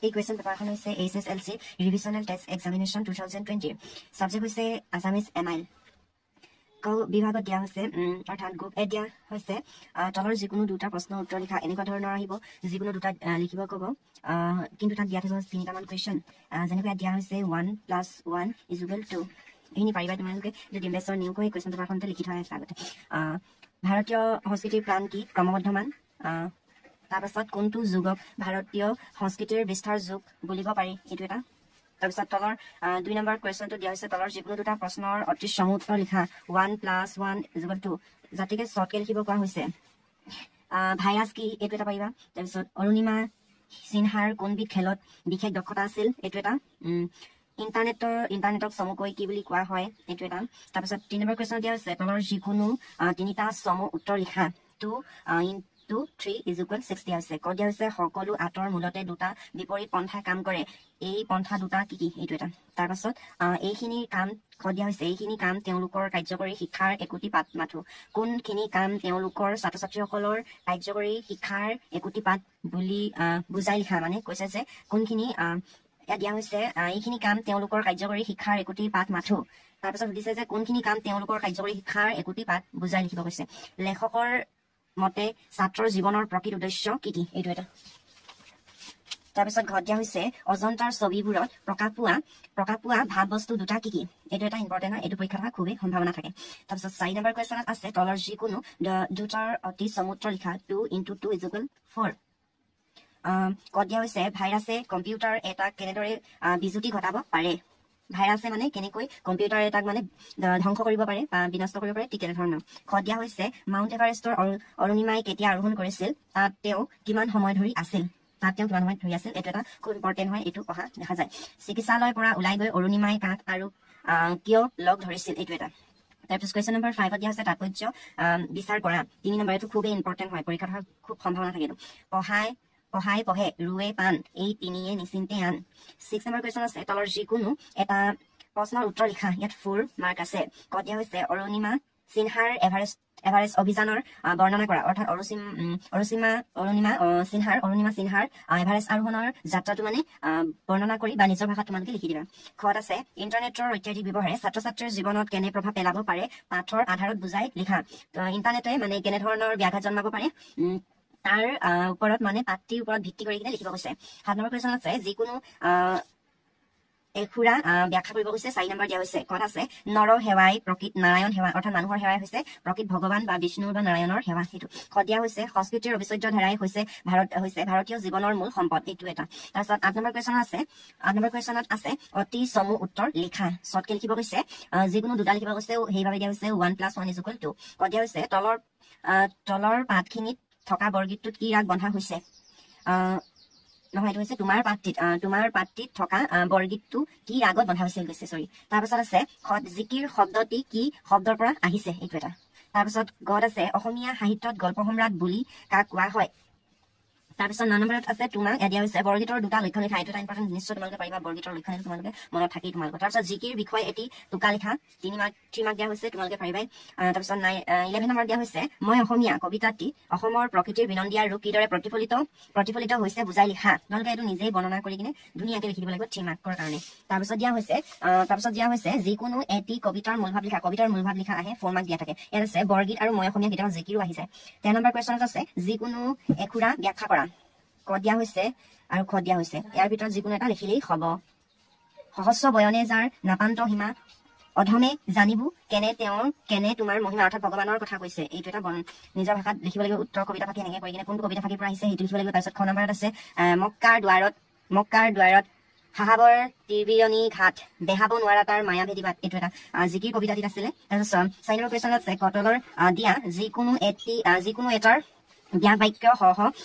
এই কোয়েশ্চন পেপাৰখন হৈছে HSLC ৰিভিজনেল টেষ্ট এক্সামিনেশ্যন 2020 সাবজেক্ট হৈছে আসামিজ এমআইল ক বিভাগত দিয়া হৈছে অৰ্থাৎ গ্ৰুপ এ দিয়া হৈছে তলৰ যিকোনো দুটা প্ৰশ্নৰ উত্তৰ লিখা এনেকুৱা ধৰণৰ আহিব যিকোনো দুটা লিখিব ক'ব কিন্তু তাত দিয়া থাকিব তিনিটামান কোয়েশ্চন যেনেকৈ দিয়া হৈছে 1 + 1 = 2 এইখিনি পাৰিবা তোমালোকে যদি ইনভেষ্টৰ নিয়োগ হৈ কোয়েশ্চন পেপাৰখনতে লিখি থোৱা আছে আগতে ভাৰতীয় সংস্কৃতিৰ প্ৰাণ কি ক্ৰমবৰ্ধমান তাৰপাছত কোনটো যুগক ভাৰতীয় সংস্কৃতিৰ বিস্তাৰ যুগ বুলিব পাৰি এইটো এটা তাৰপিছত তলৰ 2 নম্বৰ কোয়েশ্চনটো দিয়া হৈছে তলৰ যিকোনো দুটা প্ৰশ্নৰ অতি চমু উত্তৰ লিখা 1 + 1 = 2 জাতিকে শৰ্টকে লিখিব কোৱা হৈছে ভাইৰাছ কি এইটো এটা পাৰিবা তাৰপিছত অৰুণিমা সিনহাৰ কোনবিধ খেলত বিশেষ দক্ষতা আছিল এইটো এটা ইণ্টাৰনেটক চমুকৈ কি বুলি কোৱা হয় এইটো এটা তাৰপিছত 3 নম্বৰ কোয়েশ্চন দিয়া হৈছে তলৰ যিকোনো তিনিটা চমু উত্তৰ লিখা 2 × 3 = 6 দিয়া হৈছে ক দিয়া হৈছে সকলো আঁতৰ মূলতে দুটা বিপৰীত পন্থা কাম কৰে এই পন্থা দুটা কি কি এইটো এটা তাৰপাছত এইখিনি কাম ক দিয়া হৈছে এইখিনি কাম তেওঁলোকৰ কাৰ্যকৰী শিক্ষাৰ একোটি পাত মাথো কোনখিনি কাম তেওঁলোকৰ ছাত্ৰ ছাত্ৰীসকলৰ কাৰ্যকৰী শিক্ষাৰ একোটি পাত বুলি বুজাই লিখা মানে কৈছে যে কোনখিনি ইয়াত দিয়া হৈছে এইখিনি কাম তেওঁলোকৰ কাৰ্যকৰী শিক্ষাৰ একোটি পাত মাথো তাৰপিছত সুধিছে যে কোনখিনি কাম তেওঁলোকৰ কাৰ্যকৰী শিক্ষাৰ একোটি পাত বুজাই লিখিব কৈছে লেখকৰ মতে ছাত্ৰৰ জীৱনৰ প্ৰকৃত উদ্দেশ্য কি কি এইটো এটা তাৰপিছত ঘট দিয়া হৈছে অজন্তাৰ ছবিবোৰত প্ৰকাশ পোৱা ভাৱ বস্তু দুটা কি কি এইটো এটা ইম্পৰ্টেণ্ট হয় এইটো পৰীক্ষা থকা খুবেই সম্ভাৱনা থাকে তাৰপিছত 4 নম্বৰ কোয়েশ্চনত আছে তলৰ যিকোনো দুটাৰ অতি চমুত্ৰ লিখা 2 × 2 = 4 কত দিয়া হৈছে ভাইৰাছে কম্পিউটাৰ এটাক কেনেদৰে বিজুতি ঘটাব পাৰে ভাইৰাছে মানে কেনেকৈ কম্পিউটাৰ এটাক মানে ধ্বংস কৰিব পাৰে বা বিনষ্ট কৰিব পাৰে ঠিক তেনেধৰণৰ কত দিয়া হৈছে মাউণ্ট এভাৰেষ্টৰ অৰুণিমাই কেতিয়া আৰোহণ কৰিছিল তাত তেওঁ কিমান সময় ধৰি আছিল এইটো এটা খুব ইম্পৰ্টেণ্ট হয় এইটো পঢ়া দেখা যায় চিকিৎসালয়ৰ পৰা ওলাই গৈ অৰুণিমাই কাক আৰু কিয় লগ ধৰিছিল এইটো এটা তাৰপিছত কোয়েশ্চন নম্বৰ 5 দিয়া হৈছে তাৎপৰ্য বিচাৰ কৰা 3 নম্বৰ এইটো খুবেই ইম্পৰ্টেণ্ট হয় পৰীক্ষাত খুব সম্ভাৱনা থাকে এইটো পঢ়ে ৰুৱে পাণ এই তিনিয়ে নিশ্চিন্তে আন 6 নম্বৰ কোয়েশ্চন আছে তলৰ যিকোনো এটা প্ৰশ্নৰ উত্তৰ লিখা ইয়াত 4 মাৰ্ক আছে কত দিয়া হৈছে অৰুণিমা সিনহাৰ এভাৰেষ্ট অভিযানৰ বৰ্ণনা কৰা অৰ্থাৎ অৰুণিমা সিনহাৰ এভাৰেষ্ট আৰোহণৰ যাত্ৰাটো মানে বৰ্ণনা কৰি বা নিজৰ ভাষাত তোমালোকে লিখি দিবা খত আছে ইণ্টাৰনেটৰ অত্যাধিক ব্যৱহাৰে ছাত্ৰ ছাত্ৰীৰ জীৱনত কেনে প্ৰভাৱ পেলাব পাৰে পাঠৰ আধাৰত বুজাই লিখা ইণ্টাৰনেটে মানে কেনেধৰণৰ ব্যাঘাত জন্মাব পাৰে তাৰ ওপৰত মানে পাঠটিৰ ওপৰত ভিত্তি কৰি কিনে লিখিব কৈছে 7 নম্বৰ কোয়েশ্চন আছে যিকোনো এখুৰা ব্যাখ্যা কৰিব কৈছে 4 নম্বৰ দিয়া হৈছে কত আছে নৰ সেৱাই প্ৰকৃত নাৰায়ণ সেৱা অৰ্থাৎ মানুহৰ সেৱাই হৈছে প্ৰকৃত ভগৱান বা বিষ্ণুৰ বা নাৰায়ণৰ সেৱা সেইটো কত দিয়া হৈছে সংস্কৃতিৰ অবিচ্ছেদ্য ধাৰাই হৈছে ভাৰতীয় জীৱনৰ মূল সম্পদ এইটো এটা তাৰপিছত 8 নম্বৰ কুৱেশ্যনত আছে অতি চমু উত্তৰ লিখা শৰ্টকে লিখিব কৈছে যিকোনো দুটা লিখিব কৈছে সেইভাবে দিয়া হৈছে 1 + 1 = 2 কত দিয়া হৈছে তলৰ পাঠখিনিত থকা বৰগীতটোত কি ৰাগ বন্ধা হৈছে নহয় এইটো হৈছে তোমাৰ পাঠটিত থকা বৰগীতটো কি ৰাগত বন্ধা হৈছে কৈছে সৰি তাৰপিছত আছে জিকিৰ শব্দটি কি শব্দৰ পৰা আহিছে এইটো এটা তাৰপিছত গদ আছে অসমীয়া সাহিত্যত গল্প সম্ৰাট বুলি কাক কোৱা হয় তাৰপিছত 9 নম্বৰত আছে তোমাক দিয়া হৈছে বৰগীতৰ দুটা লক্ষণ লিখা এইটো এটা ইম্পৰ্টেণ্ট নিশ্চয় তোমালোকে পাৰিবা বৰগীতৰ লক্ষণ তোমালোকে মনত থাকি তোমালোকৰ তাৰপিছত জিকিৰ বিষয় এটি টুকা লিখা 3 মাৰ্ক দিয়া হৈছে তোমালোকে পাৰিবাই তাৰপিছত 11 নম্বৰ দিয়া হৈছে মই অসমীয়া কবিতাটি অসমৰ প্ৰকৃতিৰ বিনন্দীয়া ৰূপ কিদৰে প্ৰতিফলিত হৈছে বুজাই লিখা তোমালোকে এইটো নিজেই বৰ্ণনা কৰি কিনে ধুনীয়াকৈ লিখি দিব লাগিব 3 মাৰ্কৰ কাৰণে তাৰপিছত দিয়া হৈছে যিকোনো এটি কবিতাৰ মূলভাৱ লিখা আহে 4 মাৰ্ক দিয়া থাকে ইয়াত আছে বৰগীত আৰু মই অসমীয়া কেতিয়াবা জিকিৰো আহি যায় 10 নম্বৰ কুৱেশ্যনত আছে যিকোনো এখুৰা ব্যাখ্যা কৰা কত দিয়া হৈছে আৰু খত দিয়া হৈছে ইয়াৰ ভিতৰত যিকোনো এটা লিখিলেই হ'ব সহস্ৰ বয়নে যাৰ নাপান্ত সীমা অধমে জানিবো কেনে তোমাৰ মহিমা অৰ্থাৎ ভগৱানৰ কথা কৈছে এইটো এটা নিজৰ ভাষাত লিখিব লাগিব উত্তৰ কবিতা ফাকি এনেকৈ কৰি কিনে কোনটো কবিতা ফাকিৰ পৰা আহিছে সেইটো লিখিব লাগিব তাৰপিছত 6 নম্বৰত আছে মক্কাৰ দুৱাৰত হাহাবৰ তিৰবিৰণী ঘাট দেহাব নোৱাৰা তাৰ মায়াভেদী বাট এইটো এটা জিকিৰ কবিতাটিত আছিলে তাৰপিছত 4 নম্বৰ কুৱেশ্যনত আছে কটলৰ দিয়া যিকোনো এটাৰ ব্যাস বাক্য সহ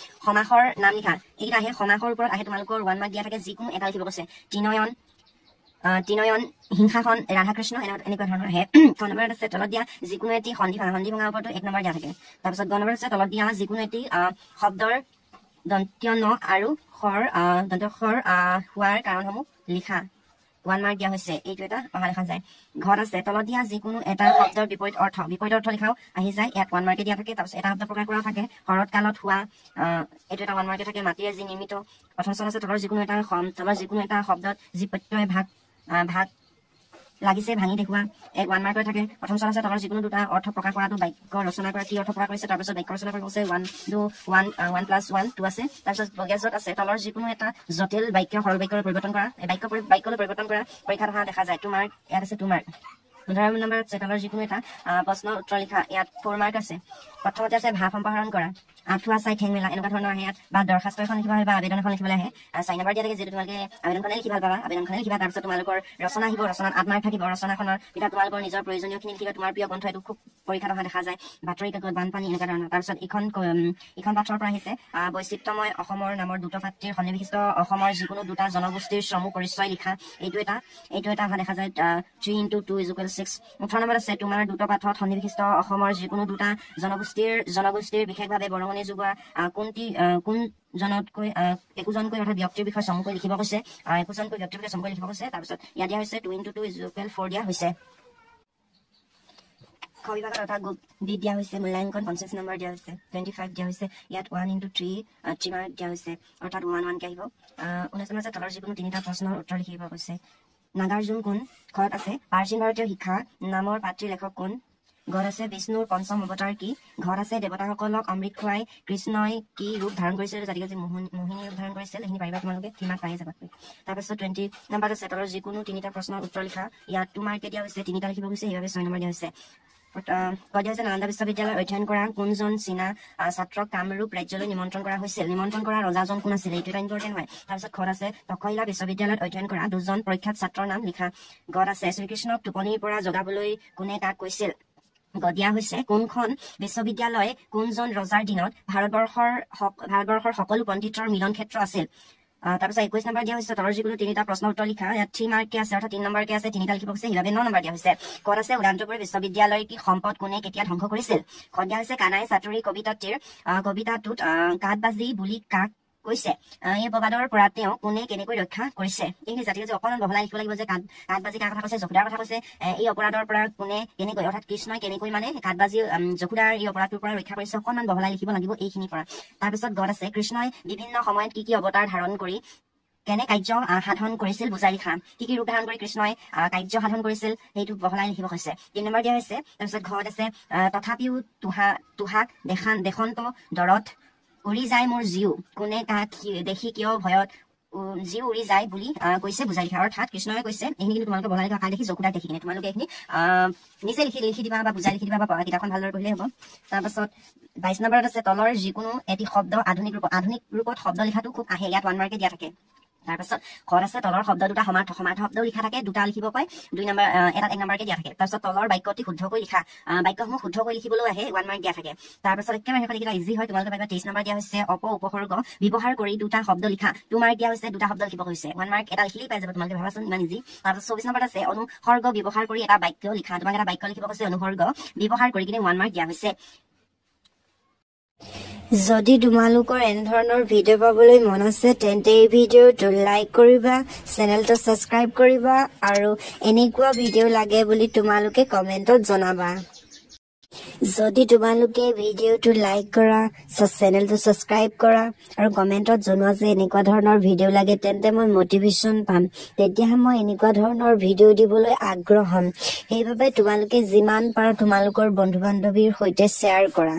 সমাসৰ নাম লিখা এইকেইটা আহে সমাসৰ ওপৰত আহে তোমালোকৰ 1 মাৰ্ক দিয়া থাকে যিকোনো এটা লিখিব কৈছে তিনয়ন হিংসাখন ৰাধাকৃষ্ণ এনেকুৱা ধৰণৰ আহে 6 নম্বৰত আছে তলত দিয়া যিকোনো এটি সন্ধি ভঙাৰ ওপৰতো 1 নম্বৰ দিয়া থাকে তাৰপিছত 10 নম্বৰত আছে তলত দিয়া যিকোনো এটি শব্দৰ দন্ত্য ন আৰু খৰ হোৱাৰ কাৰণসমূহ লিখা 1 মাৰ্ক দিয়া হৈছে এইটো এটা অহা দেখা যায় ঘৰ আছে তলত দিয়া যিকোনো এটা শব্দৰ বিপৰীত অৰ্থ লিখাও আহি যায় ইয়াত 1 মাৰ্কে দিয়া থাকে তাৰপিছত এটা শব্দ প্ৰকাশ কৰা থাকে শৰৎ কালত হোৱা এইটো এটা 1 মাৰ্কে থাকে মাটিৰে যি নিৰ্মিত প্ৰথম চন আছে তলৰ যিকোনো এটা শব্দত যি প্ৰত্যয় ভাগ লাগিছে ভাঙি দেখুৱা 1 মাৰ্কৰ থাকে প্ৰথম চন আছে তলৰ যিকোনো দুটা অৰ্থ প্ৰকাশ কৰাটো বাক্য ৰচনা কৰা কি অৰ্থ প্ৰকাশ কৰিছে তাৰপিছত বাক্য ৰচনা কৰিব আছে 1 + 1 2 আছে তাৰপিছত বগেজত আছে তলৰ যিকোনো এটা জটিল বাক্য সৰল বাক্যলৈ পৰিৱৰ্তন কৰা এই বাক্যলৈ পৰিৱৰ্তন কৰা পৰীক্ষাত অহা দেখা যায় 2 মাৰ্ক ইয়াত আছে 2 মাৰ্ক 15 নম্বৰত আছে তলৰ যিকোনো এটা প্ৰশ্নৰ উত্তৰ লিখা ইয়াত 4 মাৰ্ক আছে প্ৰথমতে আছে ভাৱ সম্প্ৰসাৰণ কৰা আঁঠুৱা চাই ঠেং মেলা এনেকুৱা ধৰণৰ আহে ইয়াত বা দৰখাস্ত এখন লিখিব হয় বা আবেদন এখন লিখিবলৈ আহে 4 নম্বৰ দিয়া থাকে যিটো তোমালোকে আবেদনখনে লিখি ভাল পাবা আবেদনখনে লিখিবা তাৰপিছত তোমালোকৰ ৰচনা আহিব ৰচনাত 8 মাৰ্ক থাকিব ৰচনাখনৰ ভিতৰত তোমালোকৰ নিজৰ প্ৰয়োজনীয়খিনি লিখিবা তোমাৰ প্ৰিয় গ্ৰন্থ এইটো খুব পৰীক্ষাত অহা দেখা যায় বাতৰি কাকত বানপানী এনেকুৱা ধৰণৰ তাৰপিছত ইখন পাঠৰ পৰা আহিছে বৈচিত্ৰ্যময় অসমৰ নামৰ দুটা পাত্ৰীৰ সন্নিৱিষ্ট অসমৰ যিকোনো দুটা জনগোষ্ঠীৰ চমু পৰিচয় লিখা এইটো এটা অহা দেখা যায় 3 × 2 = 6 18 নম্বৰত আছে তোমাৰ দুটা পাঠত সন্নিৱিষ্ট অসমৰ যিকোনো দুটা জনগোষ্ঠীৰ বিশেষভাৱে বৰঙণি যোগোৱা কোনজনতকৈ একোজনকৈ অৰ্থাৎ ব্যক্তিৰ বিষয়ে চমুকৈ লিখিব কৈছে তাৰপিছত ইয়াত দিয়া হৈছে 2 × 2 = 4 দিয়া হৈছে খ বিভাগত অৰ্থাৎ গ্ৰুপ বি দিয়া হৈছে মূল্যাংকন 50 নম্বৰ দিয়া হৈছে 25 দিয়া হৈছে ইয়াত 1 × 3 মাৰ্ক দিয়া হৈছে অৰ্থাৎ 1 কে আহিব 19 নম্বৰ তলৰ যিকোনো তিনিটা প্ৰশ্নৰ উত্তৰ লিখিব কৈছে নাগাৰ্জুন কোন ঘৰত আছে প্ৰাচীন ভাৰতীয় শিক্ষা নামৰ পাত্ৰীৰ লেখক কোন ঘৰ আছে বিষ্ণুৰ পঞ্চম অৱতাৰ কি ঘৰ আছে দেৱতাসকলক অমৃত খুৱাই কৃষ্ণই কি ৰূপ ধাৰণ কৰিছিল জাতিকে যে মোহিনী ৰূপ ধাৰণ কৰিছিল সেইখিনি পাৰিবা তোমালোকে কিমান পাই যাবা তাৰপিছত 20 নম্বৰত আছে তলৰ যিকোনো তিনিটা প্ৰশ্নৰ উত্তৰ লিখা ইয়াত 2 মাৰ্ক দিয়া হৈছে তিনিটা লিখিব গৈছে সেইবাবে 6 নম্বৰ দিয়া হৈছে কৈ দিয়া হৈছে নালন্দা বিশ্ববিদ্যালয়ত অধ্যয়ন কৰা কোনজন চীনা ছাত্ৰক কামৰূপ ৰাজ্যলৈ নিমন্ত্ৰণ কৰা হৈছিল নিমন্ত্ৰণ কৰা ৰজাজন কোন আছিল এইটো এটা ইম্পৰ্টেণ্ট হয় তাৰপিছত ঘৰ আছে তক্ষশিলা বিশ্ববিদ্যালয়ত অধ্যয়ন কৰা দুজন প্ৰখ্যাত ছাত্ৰৰ নাম লিখা ঘৰ আছে শ্ৰীকৃষ্ণক টোপনিৰ পৰা জগাবলৈ কোনে কাক কৈছিল দিয়া হৈছে কোনখন বিশ্ববিদ্যালয় কোনজন ৰজাৰ দিনত ভাৰতবৰ্ষৰ সকলো পণ্ডিতৰ মিলন ক্ষেত্ৰ আছিল তাৰপিছত 21 নম্বৰ দিয়া হৈছে তলৰ যিকোনো তিনিটা প্ৰশ্ন উত্তৰ লিখা ইয়াত 3 মাৰ্ক আছে অৰ্থাৎ 3 নম্বৰকে আছে তিনিটা লিখিব গৈছে সেইবাবে 9 নম্বৰ দিয়া হৈছে ক'ত আছে উদান্তপুৰ বিশ্ববিদ্যালয়ৰ কি সম্পদ কোনে কেতিয়া ধ্বংস কৰিছিল ক'ত দিয়া হৈছে কানাই চাতুৰী কবিতাটোত কাঠবাজি বুলি কাক কৈছে এই অপবাদৰ পৰা তেওঁ কোনে কেনেকৈ ৰক্ষা কৰিছে এইখিনি জাতিকে যে অকণমান বহলাই লিখিব লাগিব যে কাঠবাজি কাৰ কথা কৈছে যশোদাৰ কথা কৈছে এই অপৰাধৰ পৰা কোনে কেনেকৈ অৰ্থাৎ কৃষ্ণই কেনেকৈ মানে কাঠবাজি যশোদাৰ এই অপৰাধটোৰ পৰা ৰক্ষা কৰিছে অকণমান বহলাই লিখিব লাগিব এইখিনিৰ পৰা তাৰপিছত গত আছে কৃষ্ণই বিভিন্ন সময়ত কি অৱতাৰ ধাৰণ কৰি কেনে কাৰ্য সাধন কৰিছিল বুজাই লিখা কি ৰূপ ধাৰণ কৰি কৃষ্ণই কাৰ্য সাধন কৰিছিল সেইটো বহলাই লিখিব হৈছে 3 নম্বৰ দিয়া হৈছে তাৰপিছত ঘৰত আছে তথাপিও তুহাক দেশন্ত দৰত উৰি যায় মোৰ জীউ কোনে কাক দেখি কিয় ভয়ত জীউ উৰি যায় বুলি কৈছে বুজাই লিখা অৰ্থাৎ কৃষ্ণই কৈছে এইখিনি কিন্তু তোমালোকে বহলাই লিখা কাক দেখি যশোদাক দেখি কিনে তোমালোকে এইখিনি নিজে লিখি দিবা বা বুজাই লিখি দিবা বা কিতাপখন ভালদৰে পঢ়িলেই হ'ব তাৰপাছত 22 নম্বৰত আছে তলৰ যিকোনো এটি শব্দ আধুনিক ৰূপত শব্দ লিখাটো খুব আহে ইয়াত 1 মাৰ্কে দিয়া থাকে তাৰপিছত ঘৰ আছে তলৰ শব্দ দুটা সমাৰ্থ শব্দ লিখা থাকে দুটা লিখিব কয় 2 নম্বৰ এটাত 1 নম্বৰকে দিয়া থাকে তাৰপিছত তলৰ বাক্যটি শুদ্ধকৈ লিখা বাক্যসমূহ শুদ্ধকৈ লিখিবলৈ আহে 1 মাৰ্ক দিয়া থাকে তাৰপিছত একেবাৰে শেষত লিখিলে ইজি হয় তোমালোকে পাবা 23 নম্বৰ দিয়া হৈছে উপসৰ্গ ব্যৱহাৰ কৰি দুটা শব্দ লিখা 2 মাৰ্ক দিয়া হৈছে দুটা শব্দ লিখিব হৈছে 1 মাৰ্ক এটা লিখিলেই পাই যাব তোমালোকে ভাবাচোন ইমান ইজি তাৰপিছত 24 নম্বৰত আছে অনুসৰ্গ ব্যৱহাৰ কৰি এটা বাক্য লিখা তোমাক এটা বাক্য লিখিব কৈছে অনুসৰ্গ ব্যৱহাৰ কৰি কিনে 1 মাৰ্ক দিয়া হৈছে যদি তোমালোকৰ এনে ধৰণৰ ভিডিঅ' পাবলৈ মন আছে তেন্তে এই ভিডিঅ'টো লাইক কৰিবা চেনেলটো ছাবস্ক্ৰাইব কৰিবা আৰু এনেকুৱা ভিডিঅ' লাগে বুলি তোমালোকে কমেণ্টত জনাবা যদি তোমালোকে ভিডিঅ'টো লাইক কৰা চেনেলটো ছাবস্ক্ৰাইব কৰা আৰু কমেণ্টত জনোৱা যে এনেকুৱা ধৰণৰ ভিডিঅ' লাগে তেন্তে মই মটিভেশ্যন পাম তেতিয়াহে মই এনেকুৱা ধৰণৰ ভিডিঅ' দিবলৈ আগ্ৰহ হ'ম সেইবাবে তোমালোকে যিমান পাৰা তোমালোকৰ বন্ধু বান্ধৱীৰ সৈতে শ্বেয়াৰ কৰা